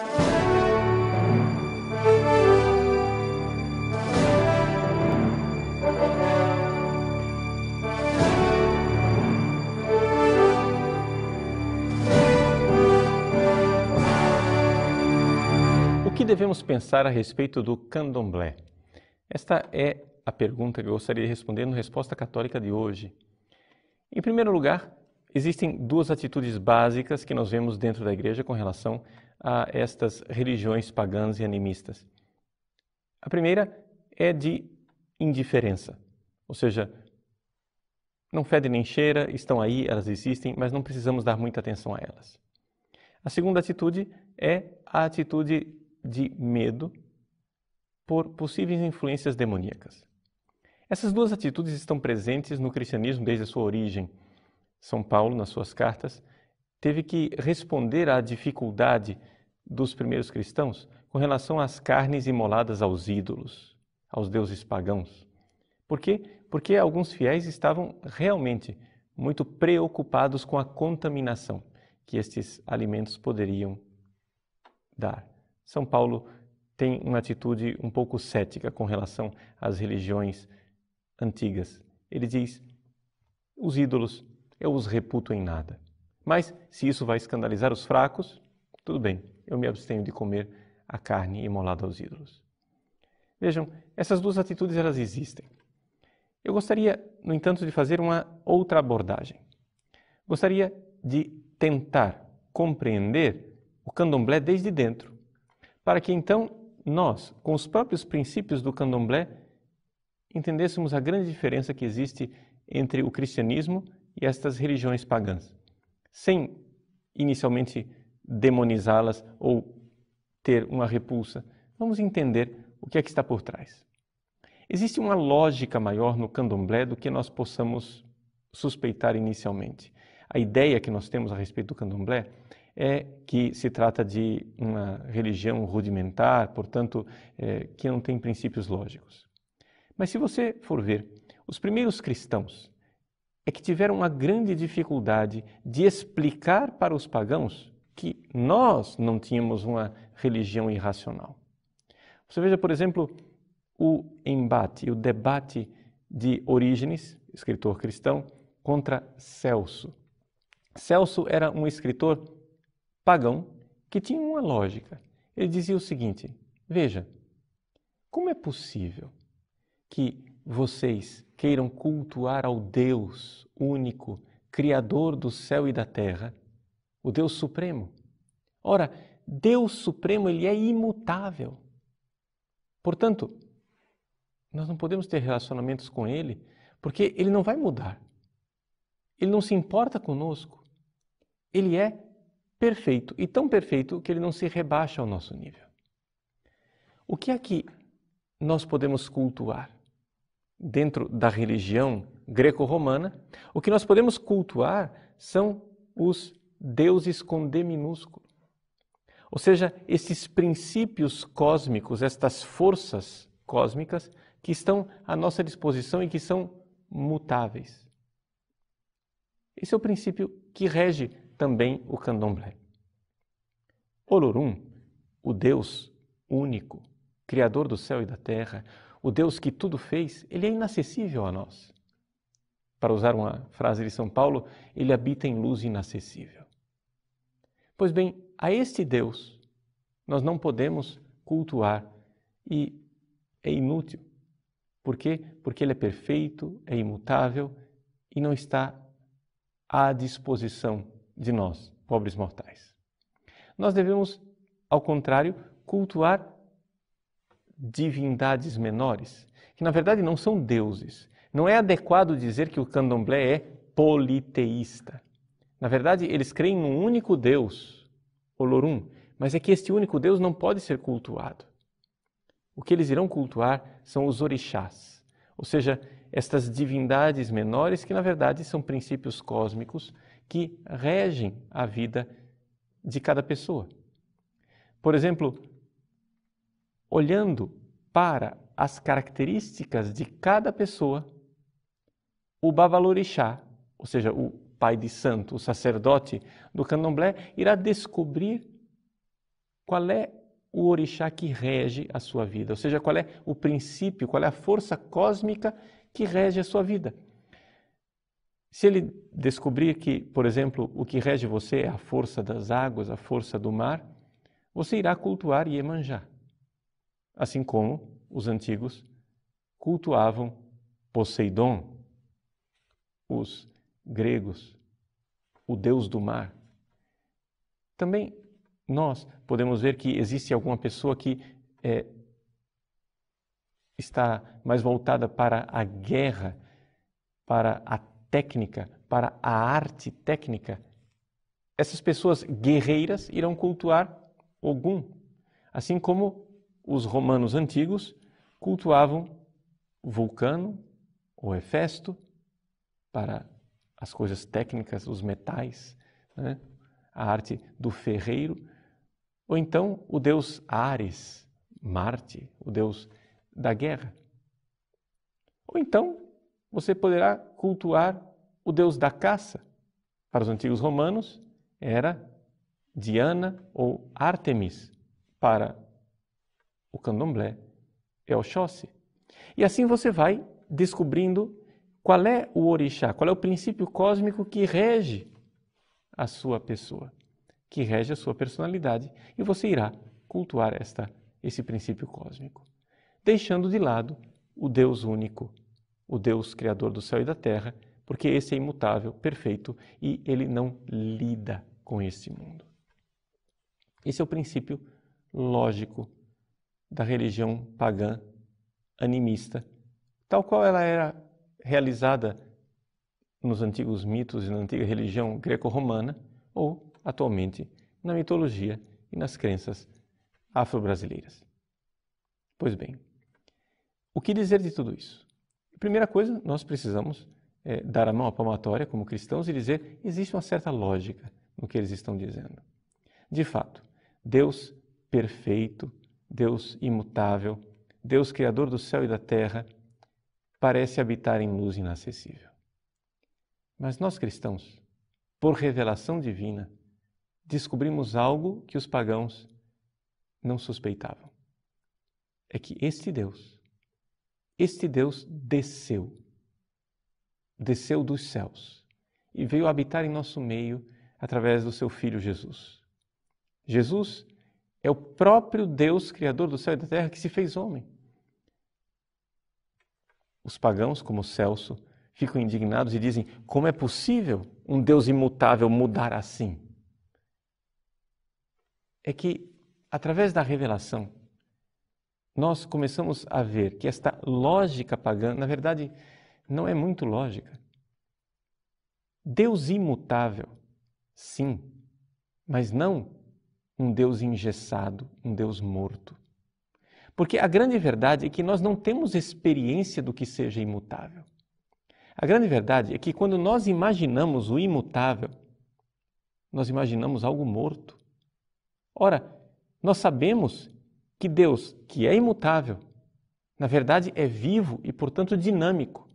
O que devemos pensar a respeito do candomblé? Esta é a pergunta que eu gostaria de responder no Resposta Católica de hoje. Em primeiro lugar, existem duas atitudes básicas que nós vemos dentro da igreja com relação a estas religiões pagãs e animistas. A primeira é de indiferença, ou seja, não fede nem cheira, estão aí, elas existem, mas não precisamos dar muita atenção a elas. A segunda atitude é a atitude de medo por possíveis influências demoníacas. Essas duas atitudes estão presentes no cristianismo desde a sua origem. São Paulo, nas suas cartas, teve que responder à dificuldade dos primeiros cristãos com relação às carnes imoladas aos ídolos, aos deuses pagãos. Por quê? Porque alguns fiéis estavam realmente muito preocupados com a contaminação que estes alimentos poderiam dar. São Paulo tem uma atitude um pouco cética com relação às religiões antigas. Ele diz, os ídolos, eu os reputo em nada. Mas, se isso vai escandalizar os fracos, tudo bem, eu me abstenho de comer a carne imolada aos ídolos. Vejam, essas duas atitudes elas existem. Eu gostaria, no entanto, de fazer uma outra abordagem. Gostaria de tentar compreender o candomblé desde dentro, para que então nós, com os próprios princípios do candomblé, entendêssemos a grande diferença que existe entre o cristianismo e estas religiões pagãs, sem inicialmente demonizá-las ou ter uma repulsa. Vamos entender o que é que está por trás. Existe uma lógica maior no candomblé do que nós possamos suspeitar inicialmente. A ideia que nós temos a respeito do candomblé é que se trata de uma religião rudimentar, portanto, que não tem princípios lógicos. Mas se você for ver, os primeiros cristãos é que tiveram uma grande dificuldade de explicar para os pagãos que nós não tínhamos uma religião irracional. Você veja, por exemplo, o embate, o debate de Orígenes, escritor cristão, contra Celso. Celso era um escritor pagão que tinha uma lógica. Ele dizia o seguinte, veja, como é possível que vocês queiram cultuar ao Deus único, Criador do céu e da terra, o Deus Supremo? Ora, Deus Supremo, ele é imutável. Portanto, nós não podemos ter relacionamentos com ele, porque ele não vai mudar. Ele não se importa conosco. Ele é perfeito, e tão perfeito que ele não se rebaixa ao nosso nível. O que é que nós podemos cultuar? Dentro da religião greco-romana, o que nós podemos cultuar são os deuses com D minúsculo. Ou seja, esses princípios cósmicos, estas forças cósmicas que estão à nossa disposição e que são mutáveis. Esse é o princípio que rege também o candomblé. Olorum, o Deus único, Criador do céu e da terra, o Deus que tudo fez, ele é inacessível a nós. Para usar uma frase de São Paulo, ele habita em luz inacessível. Pois bem, a este Deus nós não podemos cultuar e é inútil. Por quê? Porque ele é perfeito, é imutável e não está à disposição de nós, pobres mortais. Nós devemos, ao contrário, cultuar divindades menores, que na verdade não são deuses. Não é adequado dizer que o candomblé é politeísta. Na verdade, eles creem num único Deus, Olorum, mas é que este único Deus não pode ser cultuado. O que eles irão cultuar são os orixás, ou seja, estas divindades menores que na verdade são princípios cósmicos que regem a vida de cada pessoa. Por exemplo, olhando para as características de cada pessoa, o Babalorixá, ou seja, o pai de santo, o sacerdote do candomblé, irá descobrir qual é o orixá que rege a sua vida, ou seja, qual é o princípio, qual é a força cósmica que rege a sua vida. Se ele descobrir que, por exemplo, o que rege você é a força das águas, a força do mar, você irá cultuar Iemanjá, assim como os antigos cultuavam Poseidon, os gregos, o deus do mar. Também nós podemos ver que existe alguma pessoa que está mais voltada para a guerra, para a técnica, para a arte técnica. Essas pessoas guerreiras irão cultuar Ogum, assim como os romanos antigos cultuavam Vulcano ou Hefesto para as coisas técnicas, os metais, né? A arte do ferreiro, ou então o deus Ares, Marte, o deus da guerra. Ou então você poderá cultuar o deus da caça. Para os antigos romanos era Diana ou Ártemis. Para o candomblé é Oxóssi. E assim você vai descobrindo qual é o orixá, qual é o princípio cósmico que rege a sua pessoa, que rege a sua personalidade, e você irá cultuar esse princípio cósmico, deixando de lado o Deus único, o Deus criador do céu e da terra, porque esse é imutável, perfeito, e ele não lida com este mundo. Esse é o princípio lógico da religião pagã animista, tal qual ela era realizada nos antigos mitos e na antiga religião greco-romana, ou atualmente na mitologia e nas crenças afro-brasileiras. Pois bem, o que dizer de tudo isso? Primeira coisa, nós precisamos dar a mão à palmatória como cristãos e dizer que existe uma certa lógica no que eles estão dizendo. De fato, Deus perfeito, Deus imutável, Deus criador do céu e da terra, parece habitar em luz inacessível. Mas nós cristãos, por revelação divina, descobrimos algo que os pagãos não suspeitavam. É que este Deus desceu dos céus e veio habitar em nosso meio através do seu Filho Jesus. Jesus é o próprio Deus, Criador do céu e da terra, que se fez homem. Os pagãos, como Celso, ficam indignados e dizem: como é possível um Deus imutável mudar assim? É que, através da revelação, nós começamos a ver que esta lógica pagã, na verdade, não é muito lógica. Deus imutável, sim, mas não um Deus engessado, um Deus morto. Porque a grande verdade é que nós não temos experiência do que seja imutável. A grande verdade é que quando nós imaginamos o imutável, nós imaginamos algo morto. Ora, nós sabemos que Deus, que é imutável, na verdade é vivo e, portanto, dinâmico.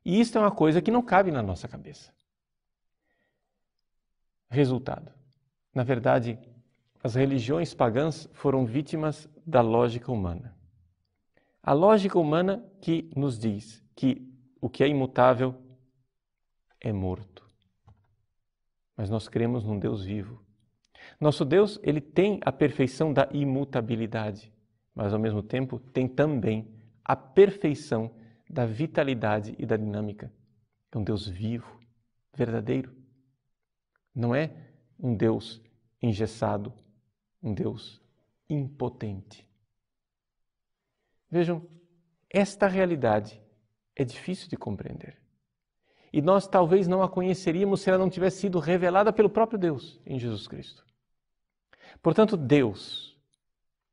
E isto é uma coisa que não cabe na nossa cabeça. Resultado. Na verdade, as religiões pagãs foram vítimas da lógica humana. A lógica humana que nos diz que o que é imutável é morto. Mas nós cremos num Deus vivo. Nosso Deus, ele tem a perfeição da imutabilidade, mas ao mesmo tempo tem também a perfeição da vitalidade e da dinâmica. É um Deus vivo, verdadeiro. Não é um Deus engessado, um Deus impotente. Vejam, esta realidade é difícil de compreender. E nós talvez não a conheceríamos se ela não tivesse sido revelada pelo próprio Deus em Jesus Cristo. Portanto, Deus,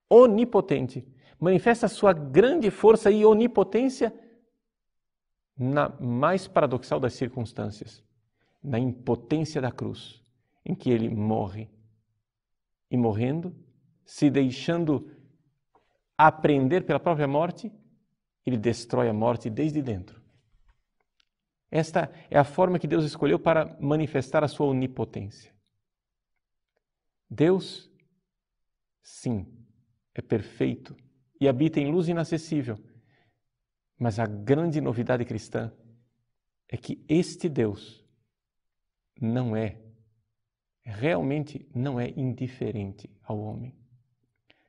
onipotente, manifesta a sua grande força e onipotência na mais paradoxal das circunstâncias, na impotência da cruz, em que ele morre. E morrendo, se deixando apreender pela própria morte, ele destrói a morte desde dentro. Esta é a forma que Deus escolheu para manifestar a sua onipotência. Deus sim, é perfeito e habita em luz inacessível. Mas a grande novidade cristã é que este Deus realmente não é indiferente ao homem.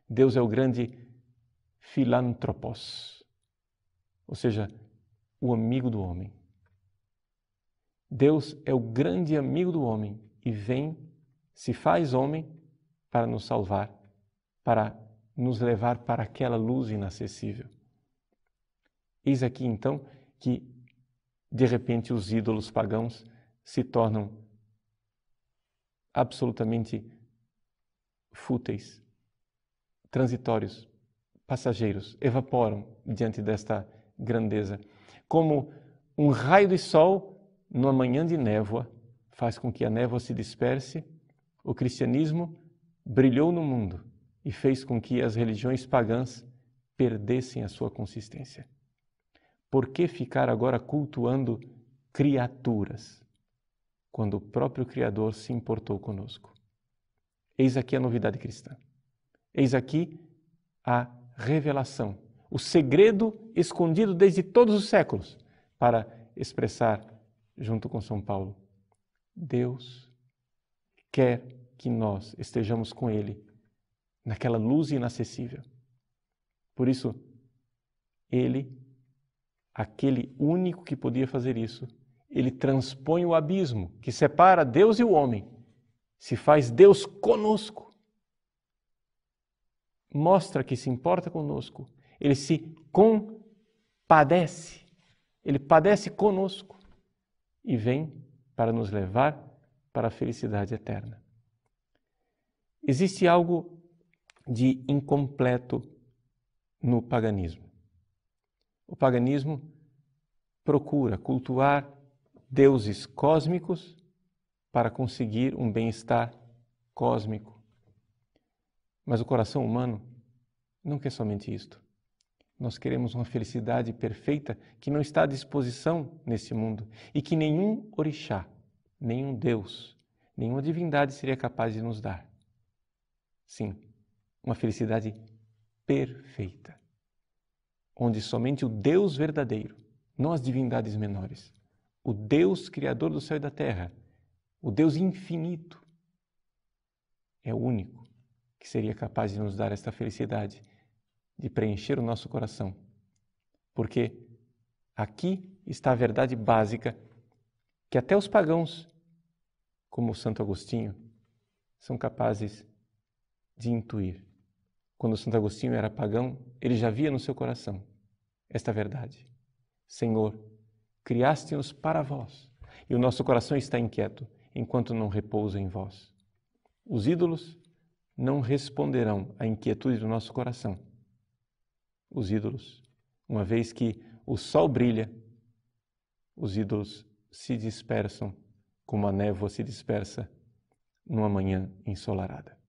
Deus é o grande filantropos, ou seja, o amigo do homem. Deus é o grande amigo do homem e se faz homem para nos salvar, para nos levar para aquela luz inacessível. Eis aqui então que, de repente, os ídolos pagãos se tornam absolutamente fúteis, transitórios, passageiros, evaporam diante desta grandeza. Como um raio de sol numa manhã de névoa faz com que a névoa se disperse, o cristianismo brilhou no mundo e fez com que as religiões pagãs perdessem a sua consistência. Por que ficar agora cultuando criaturas, quando o próprio Criador se importou conosco? Eis aqui a novidade cristã. Eis aqui a revelação, o segredo escondido desde todos os séculos, para expressar, junto com São Paulo, Deus quer que nós estejamos com Ele naquela luz inacessível. Por isso, Ele, aquele único que podia fazer isso, Ele transpõe o abismo que separa Deus e o homem, se faz Deus conosco, mostra que se importa conosco, Ele se compadece, Ele padece conosco e vem para nos levar para a felicidade eterna. Existe algo de incompleto no paganismo. O paganismo procura cultuar deuses cósmicos para conseguir um bem-estar cósmico. Mas o coração humano não quer somente isto. Nós queremos uma felicidade perfeita que não está à disposição nesse mundo e que nenhum orixá, nenhum Deus, nenhuma divindade seria capaz de nos dar. Sim, uma felicidade perfeita, onde somente o Deus verdadeiro, não as divindades menores, o Deus criador do céu e da terra, o Deus infinito, é o único que seria capaz de nos dar esta felicidade, de preencher o nosso coração. Porque aqui está a verdade básica que até os pagãos, como Santo Agostinho, são capazes de intuir. Quando Santo Agostinho era pagão, ele já via no seu coração esta verdade. Senhor, criaste-nos para vós, e o nosso coração está inquieto enquanto não repousa em vós. Os ídolos não responderão à inquietude do nosso coração. Os ídolos, uma vez que o sol brilha, os ídolos se dispersam como a névoa se dispersa numa manhã ensolarada.